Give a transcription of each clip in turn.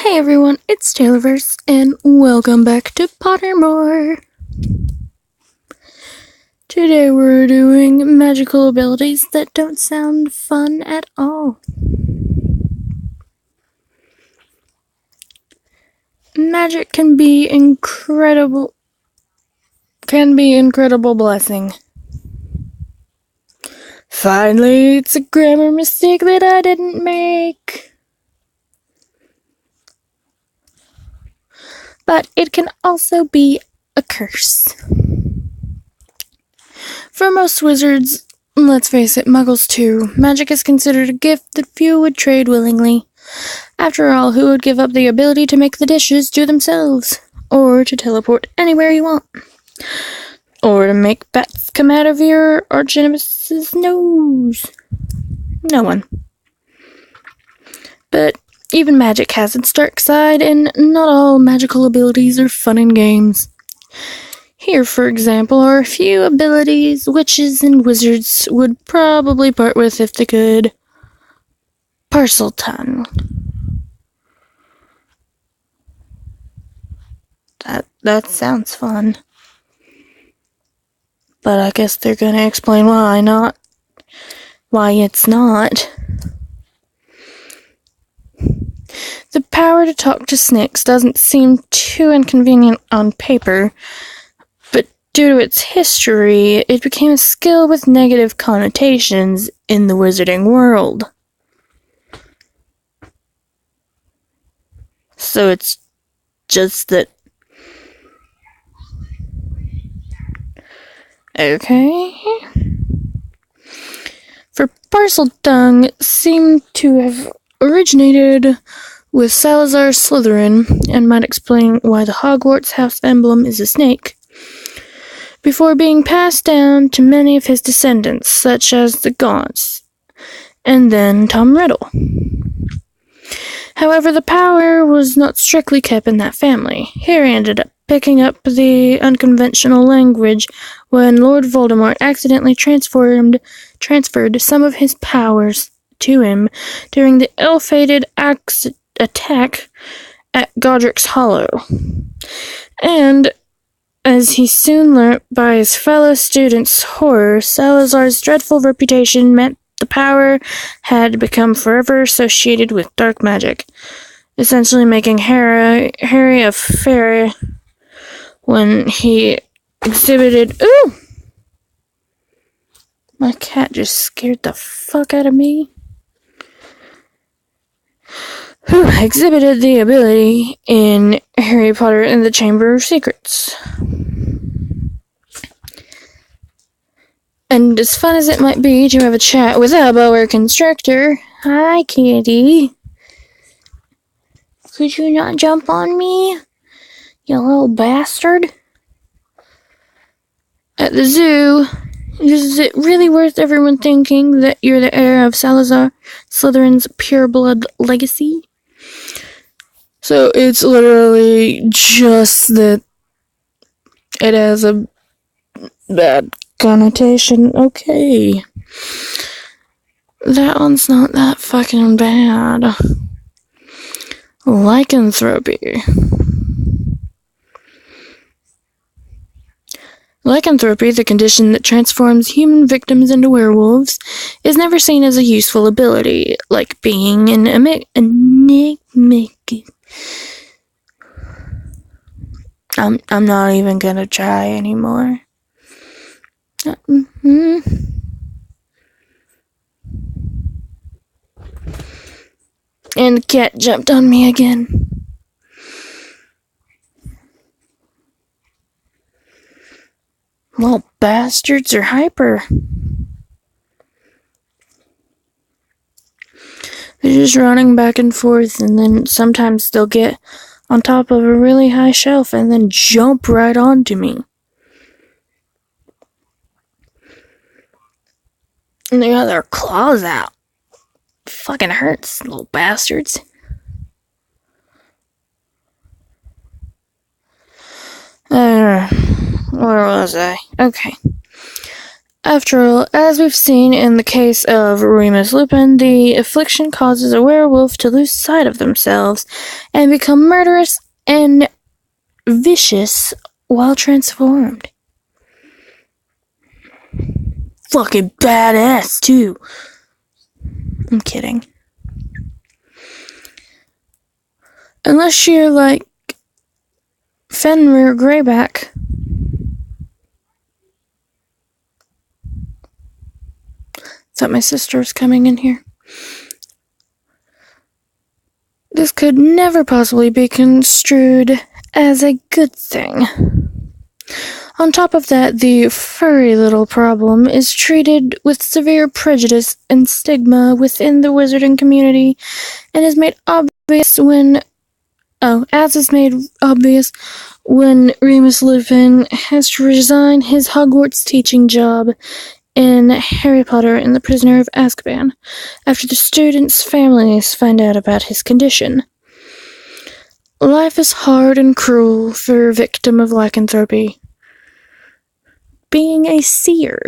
Hey everyone, it's Taylorverse, and welcome back to Pottermore. Today we're doing magical abilities that don't sound fun at all. Magic can be incredible blessing. Finally, it's a grammar mistake that I didn't make. But it can also be a curse. For most wizards, let's face it, muggles too, magic is considered a gift that few would trade willingly. After all, who would give up the ability to make the dishes to themselves? Or to teleport anywhere you want? Or to make bats come out of your arch-nemesis's nose? No one. But even magic has its dark side, and not all magical abilities are fun and games. Here, for example, are a few abilities witches and wizards would probably part with if they could. Parseltongue. That sounds fun. But I guess they're gonna explain why it's not. The power to talk to snakes doesn't seem too inconvenient on paper, but due to its history, it became a skill with negative connotations in the wizarding world. So it's just that. Okay. For Parseltongue, seemed to have originated with Salazar Slytherin, and might explain why the Hogwarts house emblem is a snake, before being passed down to many of his descendants, such as the Gaunts, and then Tom Riddle. However, the power was not strictly kept in that family. Harry ended up picking up the unconventional language when Lord Voldemort accidentally transferred some of his powers to him during the ill-fated attack at Godric's Hollow. And, as he soon learnt by his fellow students' horror, Salazar's dreadful reputation meant the power had become forever associated with dark magic, essentially making Harry a fairy when he exhibited... Ooh! My cat just scared the fuck out of me. Who exhibited the ability in Harry Potter and the Chamber of Secrets. And as fun as it might be to have a chat with a boa constrictor, hi kitty. Could you not jump on me, you little bastard? At the zoo, is it really worth everyone thinking that you're the heir of Salazar Slytherin's pure-blood legacy? So it's literally just that it has a bad connotation. Okay. That one's not that fucking bad. Lycanthropy. Lycanthropy, the condition that transforms human victims into werewolves, is never seen as a useful ability, like being an enigmatic. I'm not even gonna try anymore. And the cat jumped on me again. Well, bastards are hyper. They're just running back and forth, and then sometimes they'll get on top of a really high shelf and then jump right onto me. And they got their claws out. Fucking hurts, little bastards. Where was I? Okay. After all, as we've seen in the case of Remus Lupin, the affliction causes a werewolf to lose sight of themselves and become murderous and vicious while transformed. Fucking badass, too. I'm kidding. Unless you're like Fenrir Greyback. Thought my sister was coming in here. This could never possibly be construed as a good thing. On top of that, the furry little problem is treated with severe prejudice and stigma within the wizarding community and is made obvious when Remus Lupin has to resign his Hogwarts teaching job in Harry Potter and the Prisoner of Azkaban after the students' families find out about his condition. Life is hard and cruel for a victim of lycanthropy. Being a seer.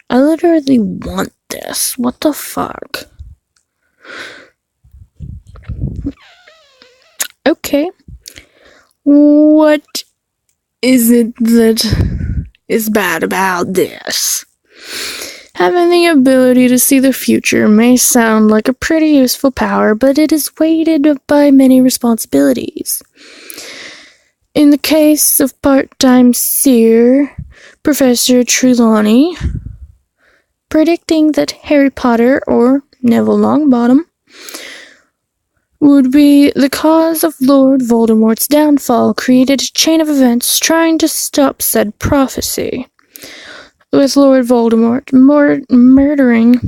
I literally want this. What the fuck? Okay. What is it that is bad about this? Having the ability to see the future may sound like a pretty useful power, but it is weighted by many responsibilities. In the case of part-time seer Professor Trelawney, predicting that Harry Potter, or Neville Longbottom, would be the cause of Lord Voldemort's downfall created a chain of events trying to stop said prophecy. With Lord Voldemort murdering...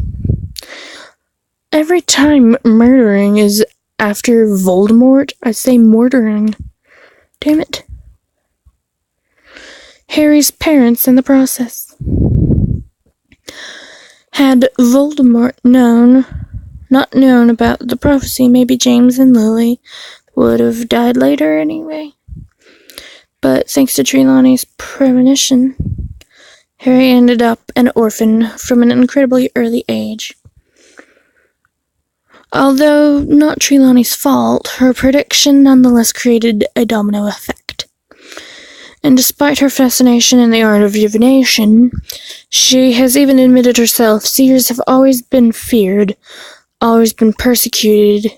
Every time murdering is after Voldemort, I say murdering. Damn it. Harry's parents in the process. Had Voldemort not known about the prophecy, maybe James and Lily would have died later anyway. But thanks to Trelawney's premonition, Harry ended up an orphan from an incredibly early age. Although not Trelawney's fault, her prediction nonetheless created a domino effect. And despite her fascination in the art of divination, she has even admitted herself, seers have always been feared, always been persecuted.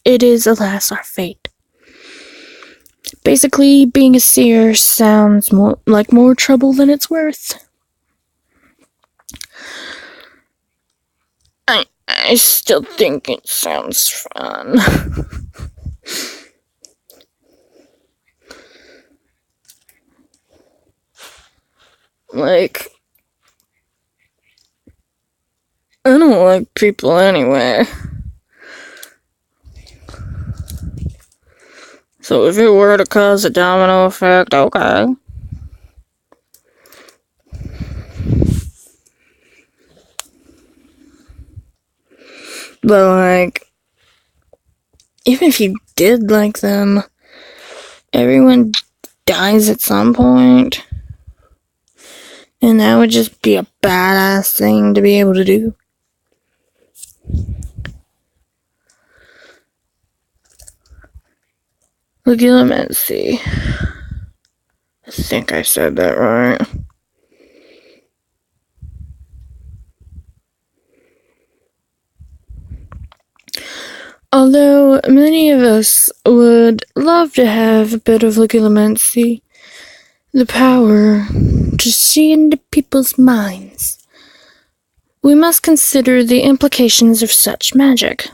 It is, alas, our fate. Basically, being a seer sounds like more trouble than it's worth. I still think it sounds fun. Like, I don't like people anyway. So if it were to cause a domino effect, okay. But like, even if you did like them, everyone dies at some point. And that would just be a badass thing to be able to do. Legitimacy. I think I said that right. Although many of us would love to have a bit of legitimacy, the power to see into people's minds, we must consider the implications of such magic.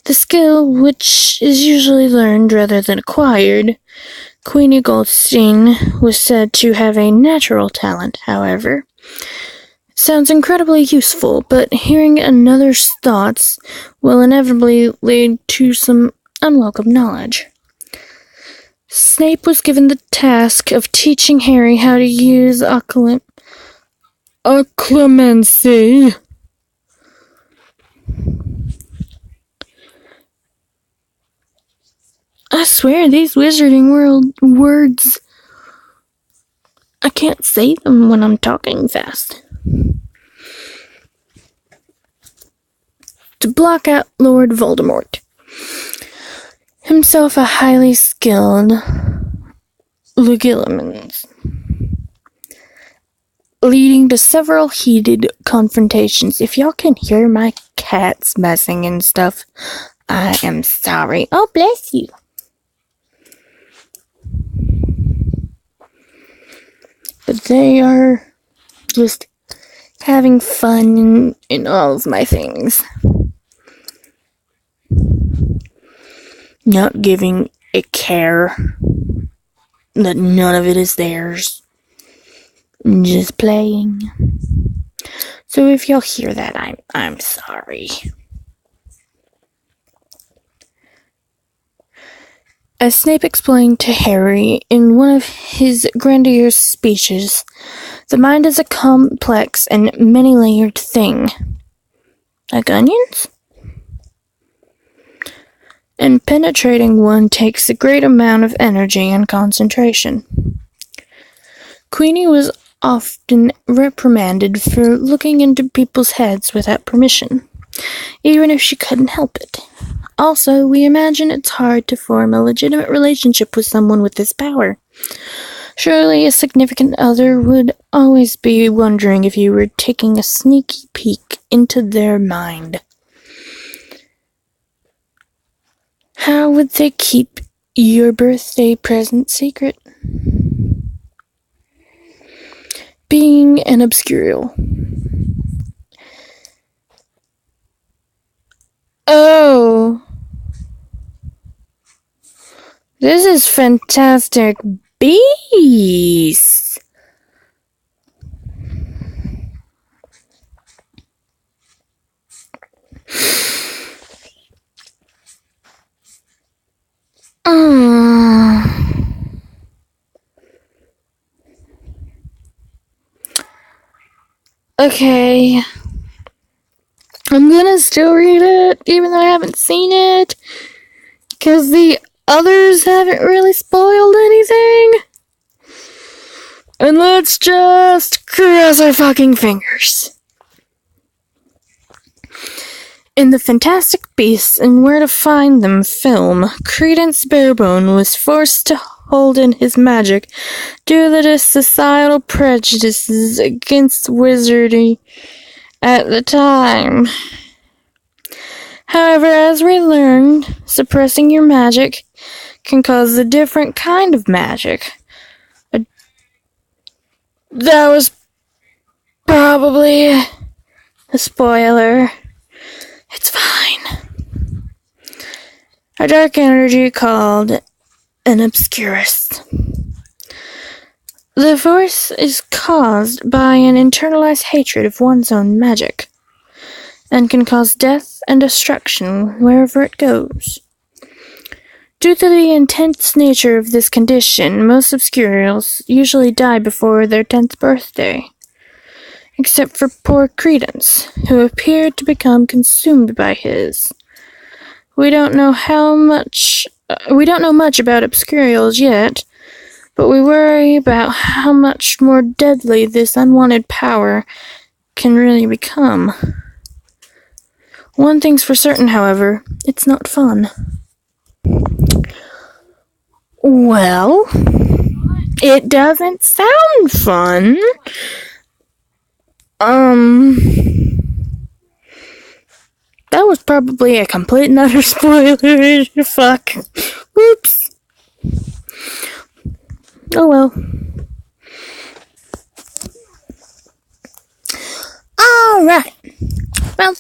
The skill, which is usually learned rather than acquired, Queenie Goldstein was said to have a natural talent, however. Sounds incredibly useful, but hearing another's thoughts will inevitably lead to some unwelcome knowledge. Snape was given the task of teaching Harry how to use occlumency. I swear, these Wizarding World words I can't say them when I'm talking fast. To block out Lord Voldemort, himself a highly skilled legilimens, leading to several heated confrontations. If y'all can hear my cats messing and stuff, I am sorry. Oh, bless you. But they are just having fun in all of my things. Not giving a care that none of it is theirs. Just playing. So if y'all hear that, I'm sorry. As Snape explained to Harry in one of his grandiose speeches, the mind is a complex and many-layered thing. Like onions? And penetrating one takes a great amount of energy and concentration. Queenie was often reprimanded for looking into people's heads without permission, even if she couldn't help it. Also, we imagine it's hard to form a legitimate relationship with someone with this power. Surely a significant other would always be wondering if you were taking a sneaky peek into their mind. How would they keep your birthday present secret? Being an obscurial. Oh. This is Fantastic Beasts. Okay. I'm gonna still read it, even though I haven't seen it, because the others haven't really spoiled anything. And let's just cross our fucking fingers. In the Fantastic Beasts and Where to Find Them film, Credence Barebone was forced to hold in his magic due to societal prejudices against wizardry at the time. However, as we learned, suppressing your magic can cause a different kind of magic. That was probably a spoiler. It's fine. A dark energy called an obscurus. The force is caused by an internalized hatred of one's own magic, and can cause death and destruction wherever it goes. Due to the intense nature of this condition, most obscurials usually die before their 10th birthday, except for poor Credence, who appeared to become consumed by his. We don't know much about obscurials yet, but we worry about how much more deadly this unwanted power can really become. One thing's for certain, however, it's not fun. Well, it doesn't sound fun. That was probably a complete and utter spoiler. Fuck. Whoops. Oh well. Alright. Well,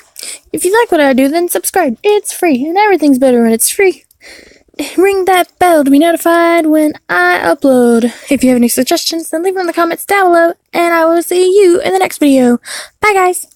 if you like what I do, then subscribe. It's free, and everything's better when it's free. Ring that bell to be notified when I upload. If you have any suggestions, then leave them in the comments down below, and I will see you in the next video. Bye, guys.